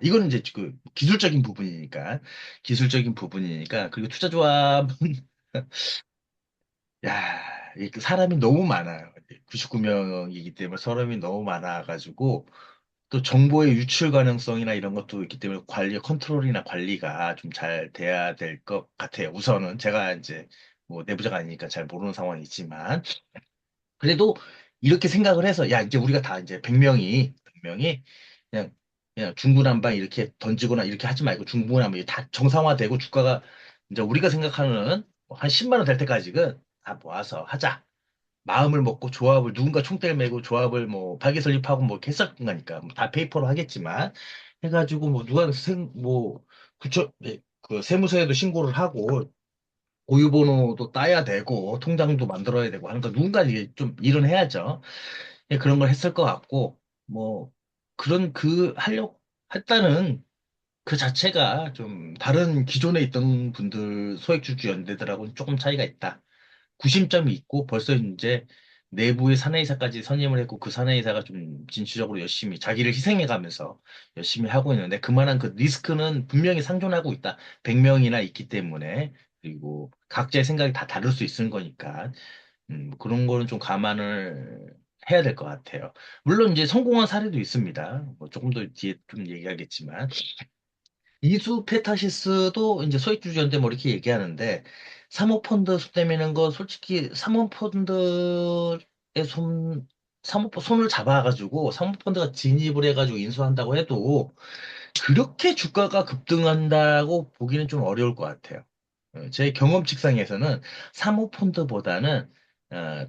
이거는 이제 그 기술적인 부분이니까 그리고 투자조합은 야, 이그 사람이 너무 많아요. 99명이기 때문에 사람이 너무 많아가지고 또 정보의 유출 가능성이나 이런 것도 있기 때문에 컨트롤이나 관리가 좀 잘 돼야 될 것 같아요. 우선은 제가 이제 뭐 내부자가 아니니까 잘 모르는 상황이지만 그래도 이렇게 생각을 해서 야, 이제 우리가 다 이제 100명이 그냥 중구난방 이렇게 던지거나 이렇게 하지 말고 중구난방 다 정상화되고 주가가 이제 우리가 생각하는 한 10만 원 될 때까지는 다 모아서 하자. 마음을 먹고 조합을 누군가 총대를 메고 조합을 뭐 발기 설립하고 뭐 이렇게 했을 거니까 뭐다 페이퍼로 하겠지만 해가지고 뭐 누가 뭐 그쵸 그 세무서에도 신고를 하고 고유번호도 따야 되고 통장도 만들어야 되고 하니까 누군가 이게 좀 일은 해야죠. 예, 그런 걸 했을 것 같고 뭐 그런 그 하려고 했다는 그 자체가 좀 다른 기존에 있던 분들 소액주주 연대들하고는 조금 차이가 있다. 구심점이 있고 벌써 이제 내부의 사내이사까지 선임을 했고 그 사내이사가 좀 진취적으로 열심히 자기를 희생해가면서 열심히 하고 있는데 그만한 그 리스크는 분명히 상존하고 있다. 100명이나 있기 때문에 그리고 각자의 생각이 다 다를 수 있는 거니까 그런 거는 좀 감안을 해야 될 것 같아요. 물론 이제 성공한 사례도 있습니다. 뭐 조금 더 뒤에 좀 얘기하겠지만 이수 페타시스도 이제 소액주주인데 뭐 이렇게 얘기하는데 사모펀드 손 내미는 거 솔직히 손을 잡아가지고 사모펀드가 진입을 해가지고 인수한다고 해도 그렇게 주가가 급등한다고 보기는 좀 어려울 것 같아요. 제 경험 측상에서는 사모펀드보다는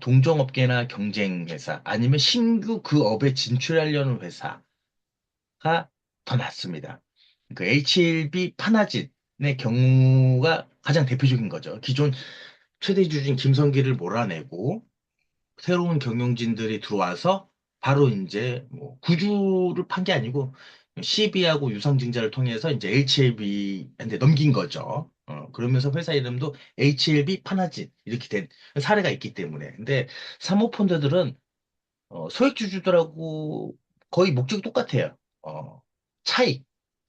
동종업계나 경쟁회사 아니면 신규 그 업에 진출하려는 회사 가 더 낫습니다. 그 HLB 파나진의 경우가 가장 대표적인 거죠. 기존 최대 주주인 김성기를 몰아내고 새로운 경영진들이 들어와서 바로 이제 뭐 구주를 판 게 아니고 CB하고 유상증자를 통해서 이제 HLB한테 넘긴 거죠. 그러면서 회사 이름도 HLB 파나진 이렇게 된 사례가 있기 때문에. 근데 사모펀드들은 소액주주들하고 거의 목적이 똑같아요. 어, 차익.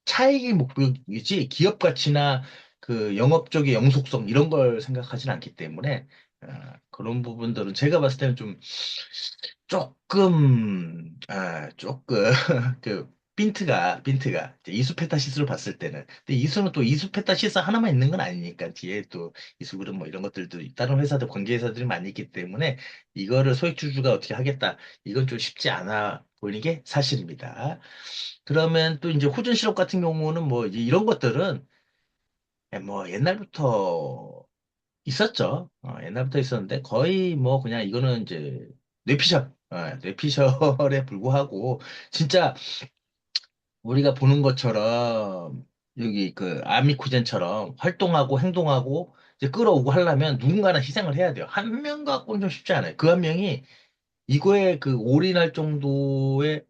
차익이 목적이지 기업 가치나 그 영업적인 영속성 이런 걸 생각하진 않기 때문에 그런 부분들은 제가 봤을 때는 좀 조금 그 빈트가 이제 이수페타시스로 봤을 때는 근데 이수는 또 이수페타시스 하나만 있는 건 아니니까 뒤에 또 이수그룹 뭐 이런 것들도 다른 회사들 관계 회사들이 많이 있기 때문에 이거를 소액주주가 어떻게 하겠다 이건 좀 쉽지 않아 보이는 게 사실입니다. 그러면 또 이제 호준 실업 같은 경우는 뭐 이제 이런 것들은 뭐 옛날부터 있었죠. 옛날부터 있었는데 거의 뭐 그냥 이거는 이제 뇌피셜에 불과하고 진짜 우리가 보는 것처럼 여기 그 아미쿠젠처럼 활동하고 행동하고 이제 끌어오고 하려면 누군가는 희생을 해야 돼요. 한 명 갖고는 좀 쉽지 않아요. 그 한 명이 이거에 그 올인할 정도의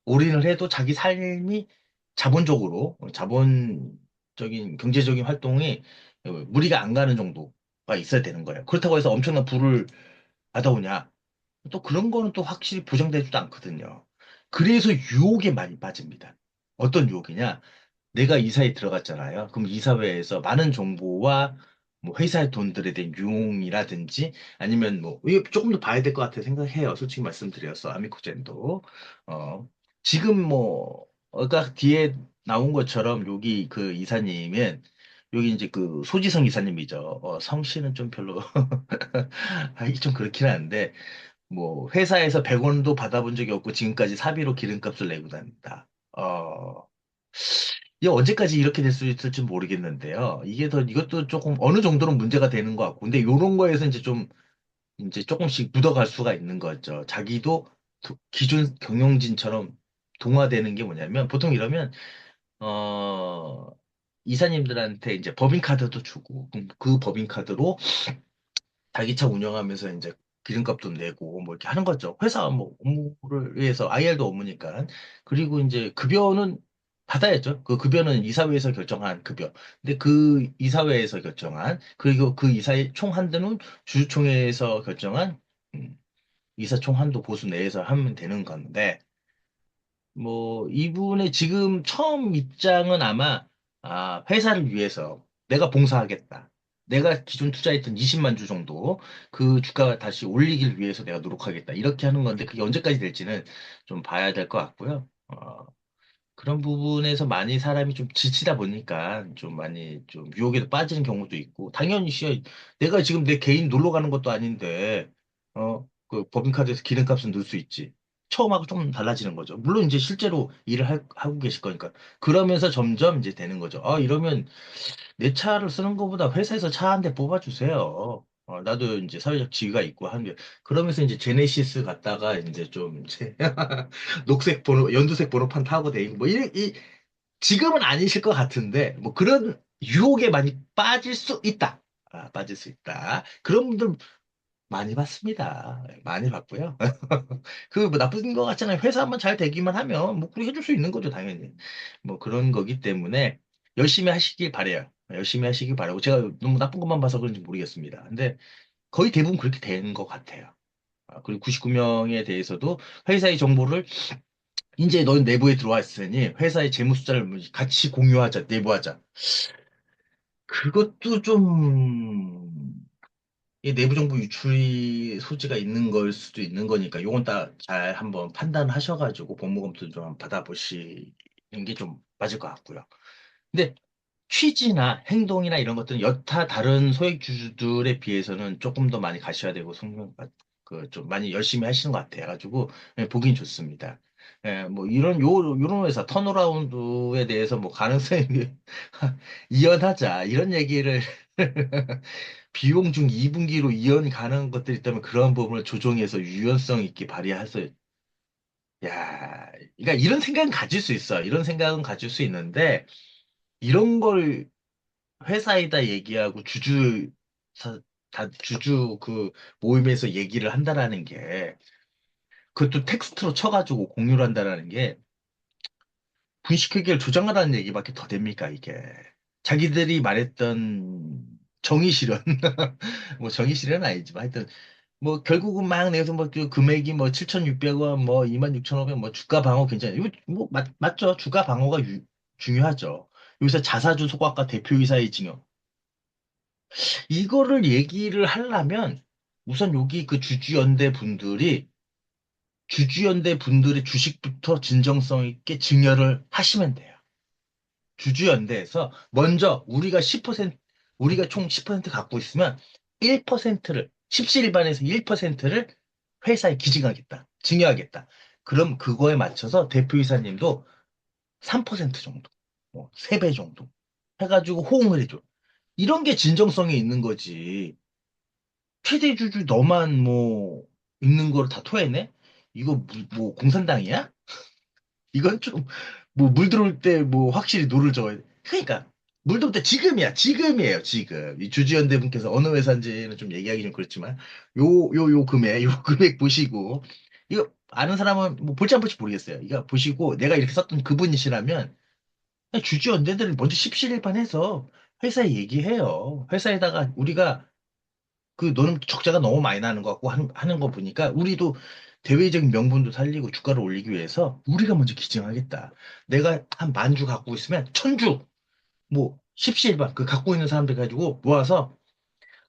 올인을 해도 자기 삶이 자본적인 경제적인 활동이 무리가 안 가는 정도가 있어야 되는 거예요. 그렇다고 해서 엄청난 부를 받아오냐? 또 그런 거는 또 확실히 보장되지도 않거든요. 그래서 유혹에 많이 빠집니다. 어떤 유혹이냐? 내가 이사에 들어갔잖아요. 그럼 이사회에서 많은 정보와 뭐 회사의 돈들에 대한 유용이라든지 아니면 뭐 이거 조금 더 봐야 될 것 같아 생각해요. 솔직히 말씀드려서 아미코젠도 지금 뭐 아까 뒤에 나온 것처럼 여기 그 이사님은 여기 이제 그 소지성 이사님이죠. 성씨는 좀 별로 하기 좀 그렇긴 한데 뭐 회사에서 100원도 받아본 적이 없고 지금까지 사비로 기름값을 내고 다닌다. 이게 언제까지 이렇게 될 수 있을지 모르겠는데요. 이것도 조금 어느 정도는 문제가 되는 것 같고. 근데 이런 거에서 이제 조금씩 묻어갈 수가 있는 거죠. 자기도 기존 경영진처럼 동화되는 게 뭐냐면, 보통 이러면, 어, 이사님들한테 이제 법인카드도 주고, 그럼 그 법인카드로 자기 차 운영하면서 이제 기름값도 내고 뭐 이렇게 하는 거죠. 회사 뭐 업무를 위해서 IR도 업무니까. 그리고 이제 급여는 받아야죠. 그 급여는 이사회에서 결정한 급여. 근데 그 이사회에서 결정한 그리고 그 이사의 총 한도는 주주총회에서 결정한 이사총 한도 보수 내에서 하면 되는 건데 뭐, 이분의 지금 처음 입장은 아마, 회사를 위해서 내가 봉사하겠다. 내가 기존 투자했던 20만 주 정도 그 주가가 다시 올리길 위해서 내가 노력하겠다. 이렇게 하는 건데 그게 언제까지 될지는 좀 봐야 될 것 같고요. 그런 부분에서 많이 사람이 좀 지치다 보니까 좀 많이 좀 유혹에도 빠지는 경우도 있고, 당연히 내가 지금 내 개인 놀러 가는 것도 아닌데, 그 법인카드에서 기름값은 넣을 수 있지. 처음하고 좀 달라지는 거죠. 물론 이제 실제로 일을 하고 계실 거니까. 그러면서 점점 이제 되는 거죠. 이러면 내 차를 쓰는 것보다 회사에서 차 한 대 뽑아주세요. 나도 이제 사회적 지위가 있고 하는 게, 그러면서 이제 제네시스 갔다가 이제 좀 이제 녹색 번호, 연두색 번호판 타고 다니고, 뭐, 지금은 아니실 것 같은데, 뭐 그런 유혹에 많이 빠질 수 있다. 빠질 수 있다. 그런 분들 많이 봤습니다. 많이 봤고요. 그 뭐 나쁜 거 같잖아요. 회사 한번 잘 되기만 하면 뭐 그렇게 해줄 수 있는 거죠, 당연히. 뭐 그런 거기 때문에 열심히 하시길 바래요. 열심히 하시길 바라고. 제가 너무 나쁜 것만 봐서 그런지 모르겠습니다. 근데 거의 대부분 그렇게 된 것 같아요. 그리고 99명에 대해서도 회사의 정보를 이제 넌 내부에 들어와 있으니 회사의 재무숫자를 같이 공유하자, 내부하자. 그것도 좀 이 내부 정보 유출이 소지가 있는 걸 수도 있는 거니까 요건 딱 잘 한번 판단하셔가지고 법무검토 좀 한번 받아보시는 게 좀 맞을 것 같고요. 근데 취지나 행동이나 이런 것들은 여타 다른 소액주주들에 비해서는 조금 더 많이 가셔야 되고 그좀 많이 열심히 하시는 것 같아요. 가지고 보긴 좋습니다. 뭐 요런 회사 턴어라운드에 대해서 뭐 가능성이 이연하자 이런 얘기를 비용 중 2분기로 이연 가능한 것들이 있다면 그러한 부분을 조정해서 유연성 있게 발휘해서 야, 그러니까 이런 생각은 가질 수 있어. 이런 생각은 가질 수 있는데 이런 걸 회사에다 얘기하고 사- 주주 그 모임에서 얘기를 한다라는 게 그것도 텍스트로 쳐가지고 공유를 한다라는 게 분식회계를 조장하라는 얘기밖에 더 됩니까, 이게. 자기들이 말했던 정의 실현, 뭐 정의 실현은 아니지만 하여튼 뭐 결국은 막 내서 뭐그 금액이 뭐 7,600원, 뭐 26,500원, 뭐 주가 방어 괜찮아요. 이거 뭐 맞죠? 주가 방어가 중요하죠. 여기서 자사주 소각과 대표이사의 징역. 이거를 얘기를 하려면 우선 여기 그 주주연대 분들의 주식부터 진정성 있게 증여를 하시면 돼요. 주주연대에서 먼저 우리가 총 10% 갖고 있으면 1%를, 십시일반에서 1%를 회사에 기증하겠다. 증여하겠다. 그럼 그거에 맞춰서 대표이사님도 3% 정도, 뭐 3배 정도 해가지고 호응을 해줘. 이런 게 진정성이 있는 거지. 최대 주주 너만 뭐 있는 걸 다 토해내? 이거 뭐 공산당이야? 이건 좀, 뭐, 물 들어올 때 뭐, 확실히 노를 져야 돼. 그러니까, 물 들어올 때 지금이야. 지금이에요, 지금. 이 주지연대 분께서 어느 회사인지는 좀 얘기하기 좀 그렇지만, 요 금액, 요 금액 보시고, 이거 아는 사람은 뭐 볼지 안 볼지 모르겠어요. 이거 보시고, 내가 이렇게 썼던 그분이시라면, 그냥 주지연대들을 먼저 십시일반해서 회사에 얘기해요. 회사에다가 우리가 너는 적자가 너무 많이 나는 것 같고 하는 거 보니까 우리도 대외적인 명분도 살리고 주가를 올리기 위해서 우리가 먼저 기증하겠다. 내가 한 10,000주 갖고 있으면 1,000주, 뭐, 십시일반, 그 갖고 있는 사람들 가지고 모아서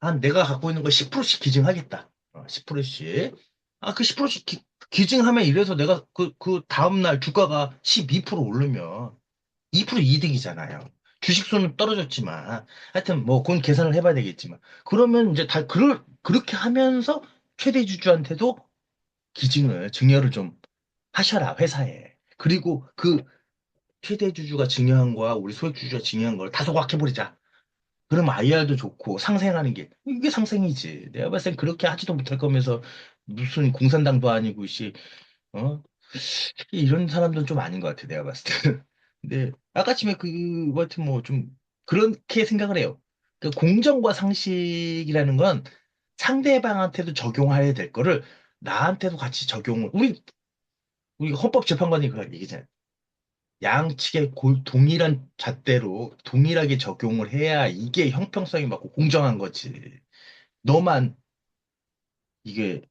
한 내가 갖고 있는 거 10%씩 기증하겠다. 10%씩. 그 10%씩 기증하면 이래서 내가 그 다음날 주가가 12% 오르면 2% 이득이잖아요. 주식수는 떨어졌지만, 하여튼 뭐, 그건 계산을 해봐야 되겠지만. 그러면 이제 그렇게 하면서 최대 주주한테도 증여를 좀 하셔라, 회사에. 그리고 그 최대 주주가 증여한 거와 우리 소액 주주가 증여한 걸 다 소각해버리자. 그럼 IR도 좋고 상생하는 게, 이게 상생이지. 내가 봤을 땐 그렇게 하지도 못할 거면서 무슨 공산당도 아니고, 어? 이런 사람들은 좀 아닌 것 같아, 내가 봤을 때. 근데, 아까쯤에 뭐 하여튼 뭐 좀, 그렇게 생각을 해요. 그 공정과 상식이라는 건 상대방한테도 적용해야 될 거를 나한테도 같이 우리 헌법재판관이 그 얘기잖아요. 양측의 동일한 잣대로 동일하게 적용을 해야 이게 형평성이 맞고 공정한 거지. 너만 이게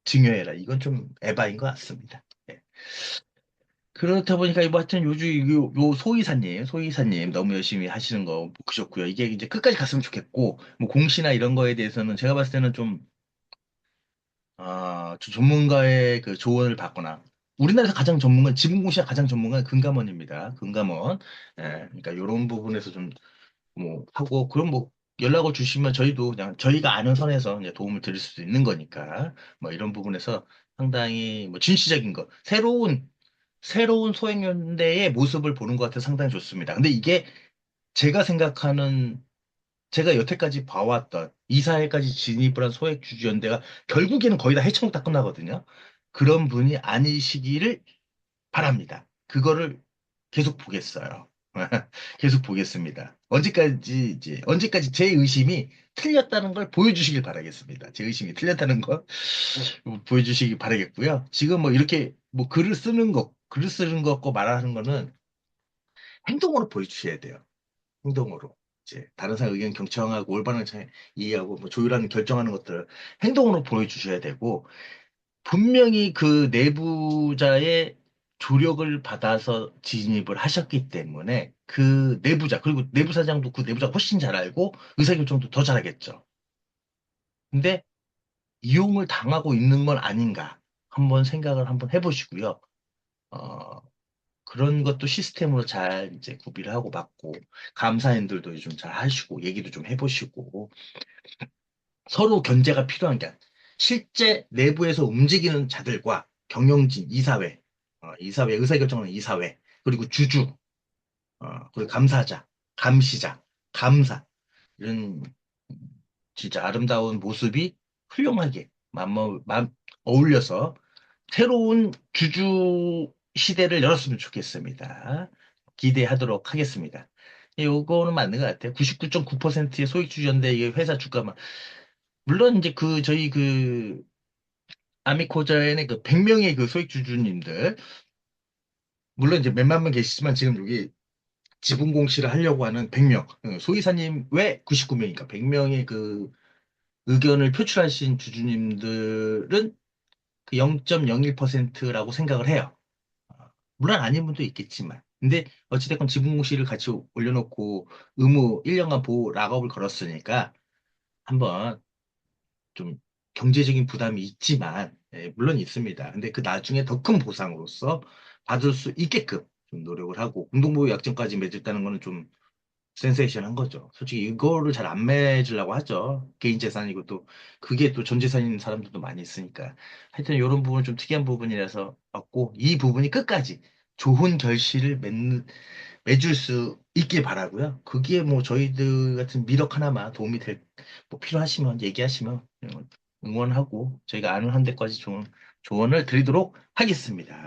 증여해라. 이건 좀 에바인 것 같습니다. 예. 그렇다 보니까 뭐 하여튼 요즘 요 소이사님 너무 열심히 하시는 거 보셨고요. 이게 이제 끝까지 갔으면 좋겠고 뭐 공시나 이런 거에 대해서는 제가 봤을 때는 좀 좀 전문가의 그 조언을 받거나 우리나라에서 가장 전문가 지분공시가 가장 전문가는 금감원입니다. 금감원. 예, 그러니까 이런 부분에서 좀 뭐 하고 그럼 뭐 연락을 주시면 저희도 그냥 저희가 아는 선에서 이제 도움을 드릴 수도 있는 거니까 뭐 이런 부분에서 상당히 뭐 진취적인 거 새로운 소액연대의 모습을 보는 것 같아서 상당히 좋습니다. 근데 이게 제가 생각하는, 제가 여태까지 봐왔던 이사회까지 진입을 한 소액주주연대가 결국에는 거의 다 해체먹다 끝나거든요. 그런 분이 아니시기를 바랍니다. 그거를 계속 보겠어요. 계속 보겠습니다. 언제까지 제 의심이 틀렸다는 걸 보여주시길 바라겠습니다. 제 의심이 틀렸다는 걸 보여주시길 바라겠고요. 지금 뭐 이렇게 뭐 글을 쓰는 것고 말하는 거는 행동으로 보여주셔야 돼요. 행동으로. 이제 다른 사람 의견 경청하고 올바른 잘 이해하고 뭐 조율하는 결정하는 것들을 행동으로 보여주셔야 되고 분명히 그 내부자의 조력을 받아서 진입을 하셨기 때문에 그 내부자 그리고 내부 사장도 그 내부자가 훨씬 잘 알고 의사결정도 더 잘하겠죠. 근데 이용을 당하고 있는 건 아닌가 한번 생각을 한번 해보시고요. 어, 그런 것도 시스템으로 잘 이제 구비를 하고 맞고 감사인들도 좀 잘 하시고 얘기도 좀 해보시고 서로 견제가 필요한 게 아니라 실제 내부에서 움직이는 자들과 경영진, 이사회 의사결정하는 이사회 그리고 주주, 그리고 감사자, 감시자, 감사 이런 진짜 아름다운 모습이 훌륭하게 어울려서 새로운 주주 시대를 열었으면 좋겠습니다. 기대하도록 하겠습니다. 요거는 맞는 것 같아요. 99.9%의 소액주주인데 회사 주가만 물론 이제 저희 아미코자에는 그 100명의 그 소액주주님들 물론 이제 몇만 명 계시지만 지금 여기 지분 공시를 하려고 하는 100명 소이사님 왜 99명인가 100명의 그 의견을 표출하신 주주님들은 그 0.01%라고 생각을 해요. 물론 아닌 분도 있겠지만. 근데 어찌됐건 지분공시를 같이 올려놓고 의무 1년간 보호 락업을 걸었으니까 한번 좀 경제적인 부담이 있지만, 물론 있습니다. 근데 그 나중에 더 큰 보상으로서 받을 수 있게끔 좀 노력을 하고 공동보유 약정까지 맺었다는 거는 좀 센세이션한 거죠. 솔직히 이거를 잘 안 맺으려고 하죠. 개인 재산이고 또 그게 또 전 재산인 사람들도 많이 있으니까. 하여튼 이런 부분은 좀 특이한 부분이라서 맞고 이 부분이 끝까지 좋은 결실을 맺을 수 있길 바라고요. 그게 뭐 저희들 같은 미력 하나만 도움이 뭐 필요하시면 얘기하시면 응원하고 저희가 아는 한 데까지 조언을 드리도록 하겠습니다.